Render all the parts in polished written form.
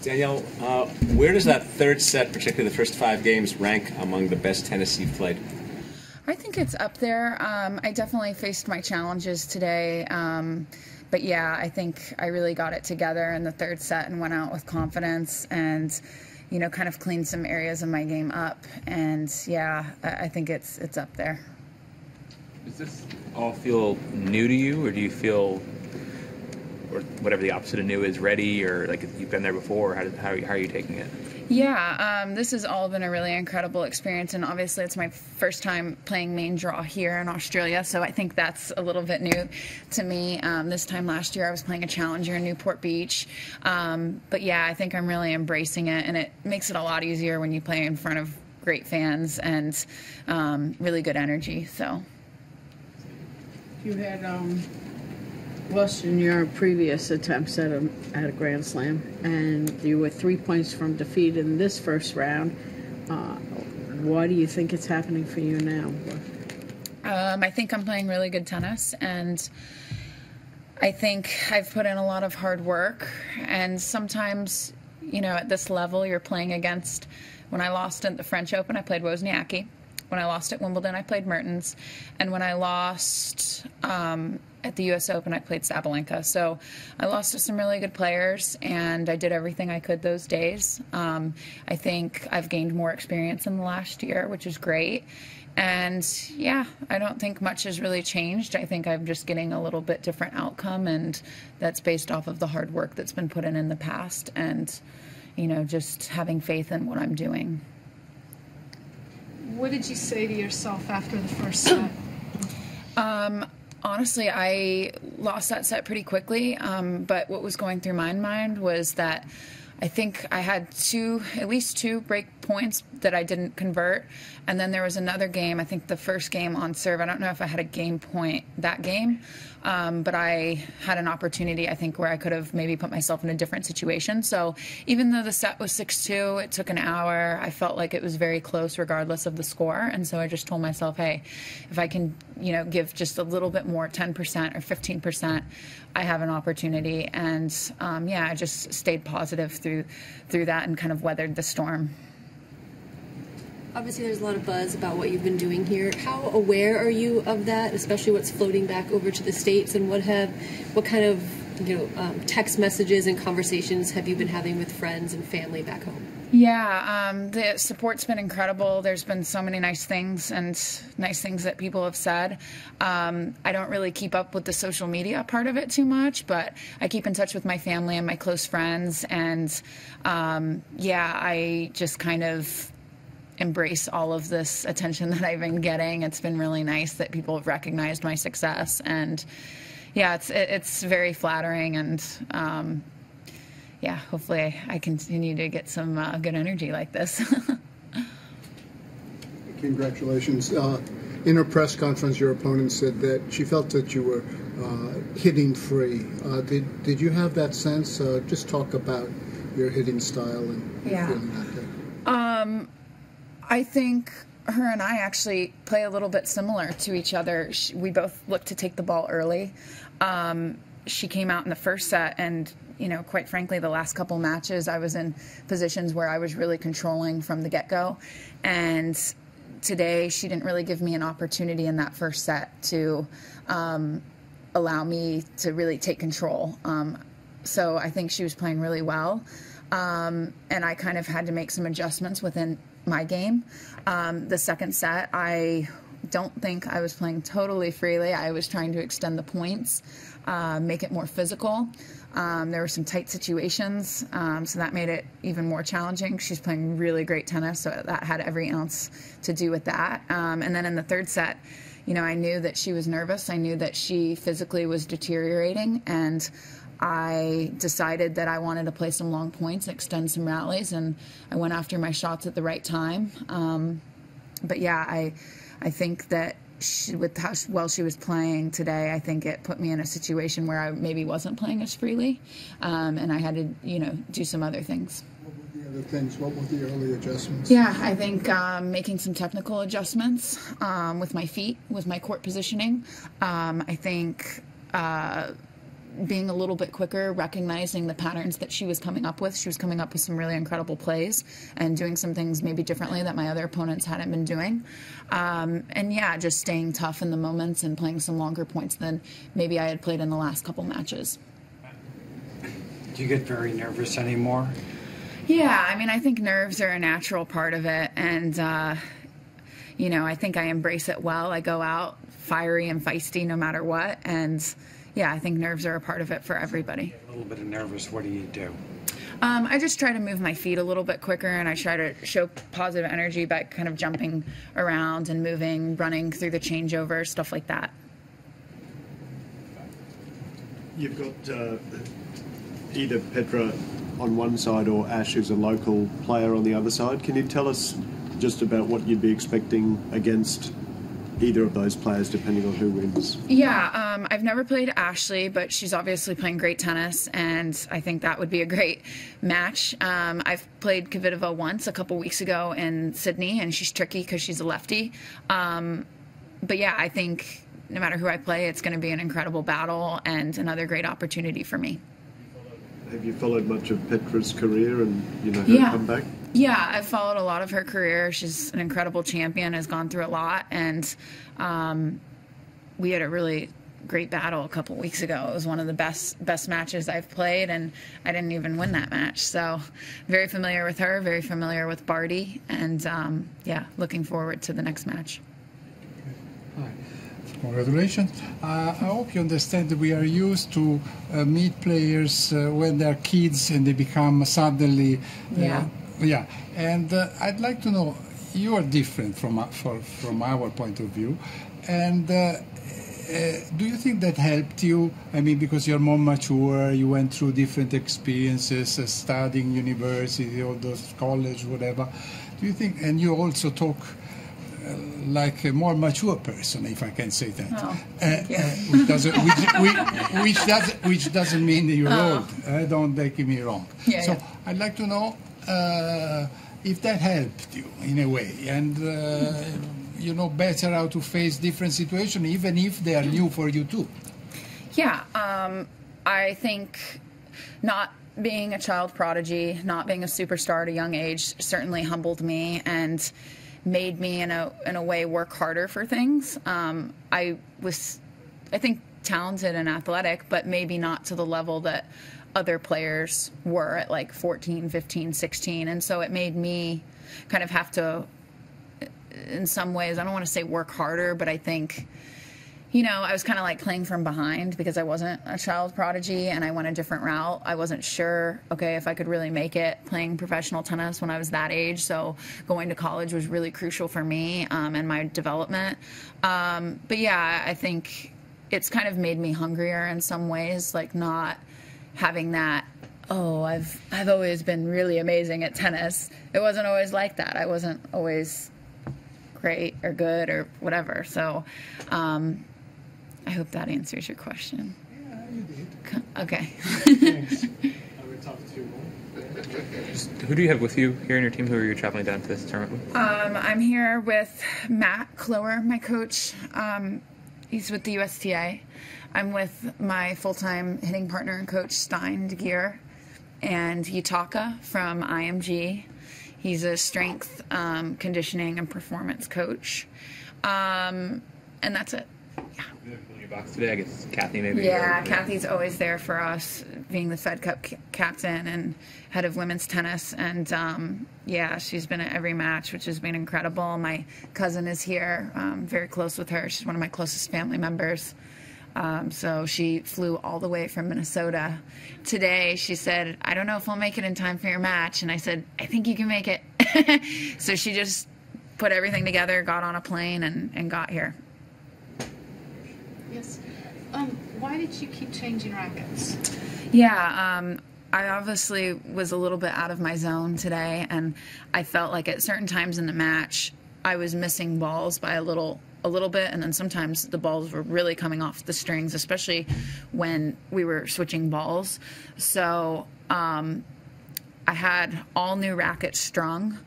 Danielle, where does that third set, particularly the first 5 games, rank among the best tennis you've played? I think it's up there. I definitely faced my challenges today. But yeah, I think I really got it together in the third set and went out with confidence and, you know, kind of cleaned some areas of my game up. And yeah, I think it's up there. Does this all feel new to you, or do you feel, or whatever the opposite of new is, ready, or like you've been there before? How are you taking it? Yeah, this has all been a really incredible experience, and obviously it's my first time playing main draw here in Australia, so I think that's a little bit new to me. This time last year I was playing a challenger in Newport Beach, but yeah, I think I'm really embracing it, and it makes it a lot easier when you play in front of great fans and really good energy. So you had lost in your previous attempts at a Grand Slam, and you were 3 points from defeat in this first round. Why do you think it's happening for you now? I think I'm playing really good tennis, and I think I've put in a lot of hard work, and sometimes, you know, at this level you're playing against, when I lost at the French Open I played Wozniacki, when I lost at Wimbledon I played Mertens, and when I lost at the U.S. Open, I played Sabalenka. So I lost to some really good players, and I did everything I could those days. I think I've gained more experience in the last year, which is great. And yeah, I don't think much has really changed. I think I'm just getting a little bit different outcome, and that's based off of the hard work that's been put in the past, and, you know, just having faith in what I'm doing. What did you say to yourself after the first set? Honestly, I lost that set pretty quickly, but what was going through my mind was that I think I had at least two break points that I didn't convert, and then there was another game, I think the first game on serve. I don't know if I had a game point that game, but I had an opportunity, I think, where I could have maybe put myself in a different situation. So even though the set was 6-2, it took an hour, I felt like it was very close regardless of the score, and so I just told myself, hey, if I can, you know, give just a little bit more, 10% or 15%, I have an opportunity. And yeah, I just stayed positive through that and kind of weathered the storm. Obviously, there's a lot of buzz about what you've been doing here. How aware are you of that, especially what's floating back over to the States, and what kind of, you know, text messages and conversations have you been having with friends and family back home? Yeah, the support's been incredible. There's been so many nice things that people have said. I don't really keep up with the social media part of it too much, but I keep in touch with my family and my close friends, and yeah, I just kind of embrace all of this attention that I've been getting. It's been really nice that people have recognized my success, and yeah, it's very flattering, and yeah, hopefully I continue to get some good energy like this. Congratulations. In her press conference, your opponent said that she felt that you were hitting free. Did you have that sense? Just talk about your hitting style and your feeling that day. I think her and I actually play a little bit similar to each other. We both look to take the ball early. She came out in the first set, and, you know, quite frankly, the last couple matches I was in positions where I was really controlling from the get-go. And today she didn't really give me an opportunity in that first set to allow me to really take control. So I think she was playing really well. And I kind of had to make some adjustments within my game. The second set, I don't think I was playing totally freely. I was trying to extend the points, make it more physical. There were some tight situations, so that made it even more challenging. She's playing really great tennis, so that had every ounce to do with that. And then in the third set, you know, I knew that she was nervous. I knew that she physically was deteriorating, and I decided that I wanted to play some long points, extend some rallies, and I went after my shots at the right time. But yeah, I think that with how well she was playing today, I think it put me in a situation where I maybe wasn't playing as freely, and I had to, you know, do some other things. What were the other things? What were the early adjustments? Yeah, I think making some technical adjustments with my feet, with my court positioning. I think being a little bit quicker, recognizing the patterns that she was coming up with. She was coming up with some really incredible plays and doing some things maybe differently that my other opponents hadn't been doing. And yeah, just staying tough in the moments and playing some longer points than maybe I had played in the last couple matches. Do you get very nervous anymore? Yeah, I mean, I think nerves are a natural part of it, and you know, I think I embrace it well. I go out fiery and feisty no matter what, and yeah, I think nerves are a part of it for everybody. A little bit of nervous, what do you do? I just try to move my feet a little bit quicker, and I try to show positive energy by kind of jumping around and moving, running through the changeover, stuff like that. You've got either Petra on one side or Ash, who's a local player, on the other side. Can you tell us just about what you'd be expecting against either of those players, depending on who wins? Yeah, I've never played Ashley, but she's obviously playing great tennis, and I think that would be a great match. I've played Kvitova once a couple weeks ago in Sydney, and she's tricky because she's a lefty. But yeah, I think no matter who I play, it's going to be an incredible battle and another great opportunity for me. Have you followed much of Petra's career and, you know, her comeback? Yeah, I've followed a lot of her career. She's an incredible champion, has gone through a lot, and we had a really great battle a couple weeks ago. It was one of the best matches I've played, and I didn't even win that match. So very familiar with her, very familiar with Barty, and yeah, looking forward to the next match. Hi. Congratulations. I hope you understand that we are used to meet players when they're kids and they become suddenly... Yeah, and I'd like to know, you are different from our point of view, and do you think that helped you? I mean, because you're more mature, you went through different experiences, studying university, all those college, whatever. Do you think, and you also talk like a more mature person, if I can say that, which doesn't mean that you're old. Don't take me wrong. So I'd like to know if that helped you in a way, and you know better how to face different situations, even if they are new for you too. Yeah, I think not being a child prodigy, not being a superstar at a young age certainly humbled me and made me in a way work harder for things. I was, I think, talented and athletic, but maybe not to the level that other players were at like 14, 15, 16. And so it made me kind of have to, in some ways, I don't want to say work harder, but I think, you know, I was kind of like playing from behind because I wasn't a child prodigy and I went a different route. I wasn't sure, okay, if I could really make it playing professional tennis when I was that age. So going to college was really crucial for me and my development. But yeah, I think it's kind of made me hungrier in some ways, like not having that, oh, I've always been really amazing at tennis. It wasn't always like that. I wasn't always great or good or whatever. So I hope that answers your question. Yeah, you did. Okay. Thanks. Who do you have with you here in your team? Who are you traveling down to this tournament with? I'm here with Matt Kloer, my coach. He's with the USTA. I'm with my full-time hitting partner and coach, Stein DeGeer, and Yutaka from IMG. He's a strength, conditioning, and performance coach. And that's it. Yeah. Your box today, I guess Kathy maybe. Yeah, Kathy's always there for us, being the Fed Cup captain and head of women's tennis. And yeah, she's been at every match, which has been incredible. My cousin is here, very close with her. She's one of my closest family members. So she flew all the way from Minnesota. Today, she said, I don't know if I'll make it in time for your match. And I said, I think you can make it. So she just put everything together, got on a plane, and got here. Yes. Why did you keep changing rackets? Yeah, I obviously was a little bit out of my zone today, and I felt like at certain times in the match, I was missing balls by a little bit, and then sometimes the balls were really coming off the strings, especially when we were switching balls. So I had all new rackets strung,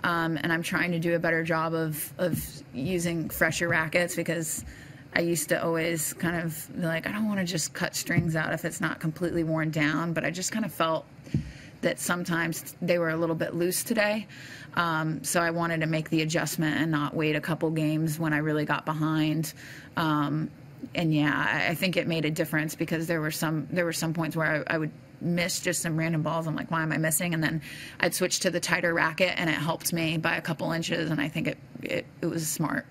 and I'm trying to do a better job of using fresher rackets because I used to always kind of be like, I don't want to just cut strings out if it's not completely worn down, but I just kind of felt that sometimes they were a little bit loose today. So I wanted to make the adjustment and not wait a couple games when I really got behind. And yeah, I think it made a difference because there were some points where I would miss just some random balls. I'm like, why am I missing? And then I'd switch to the tighter racket, and it helped me by a couple inches. And I think it was smart.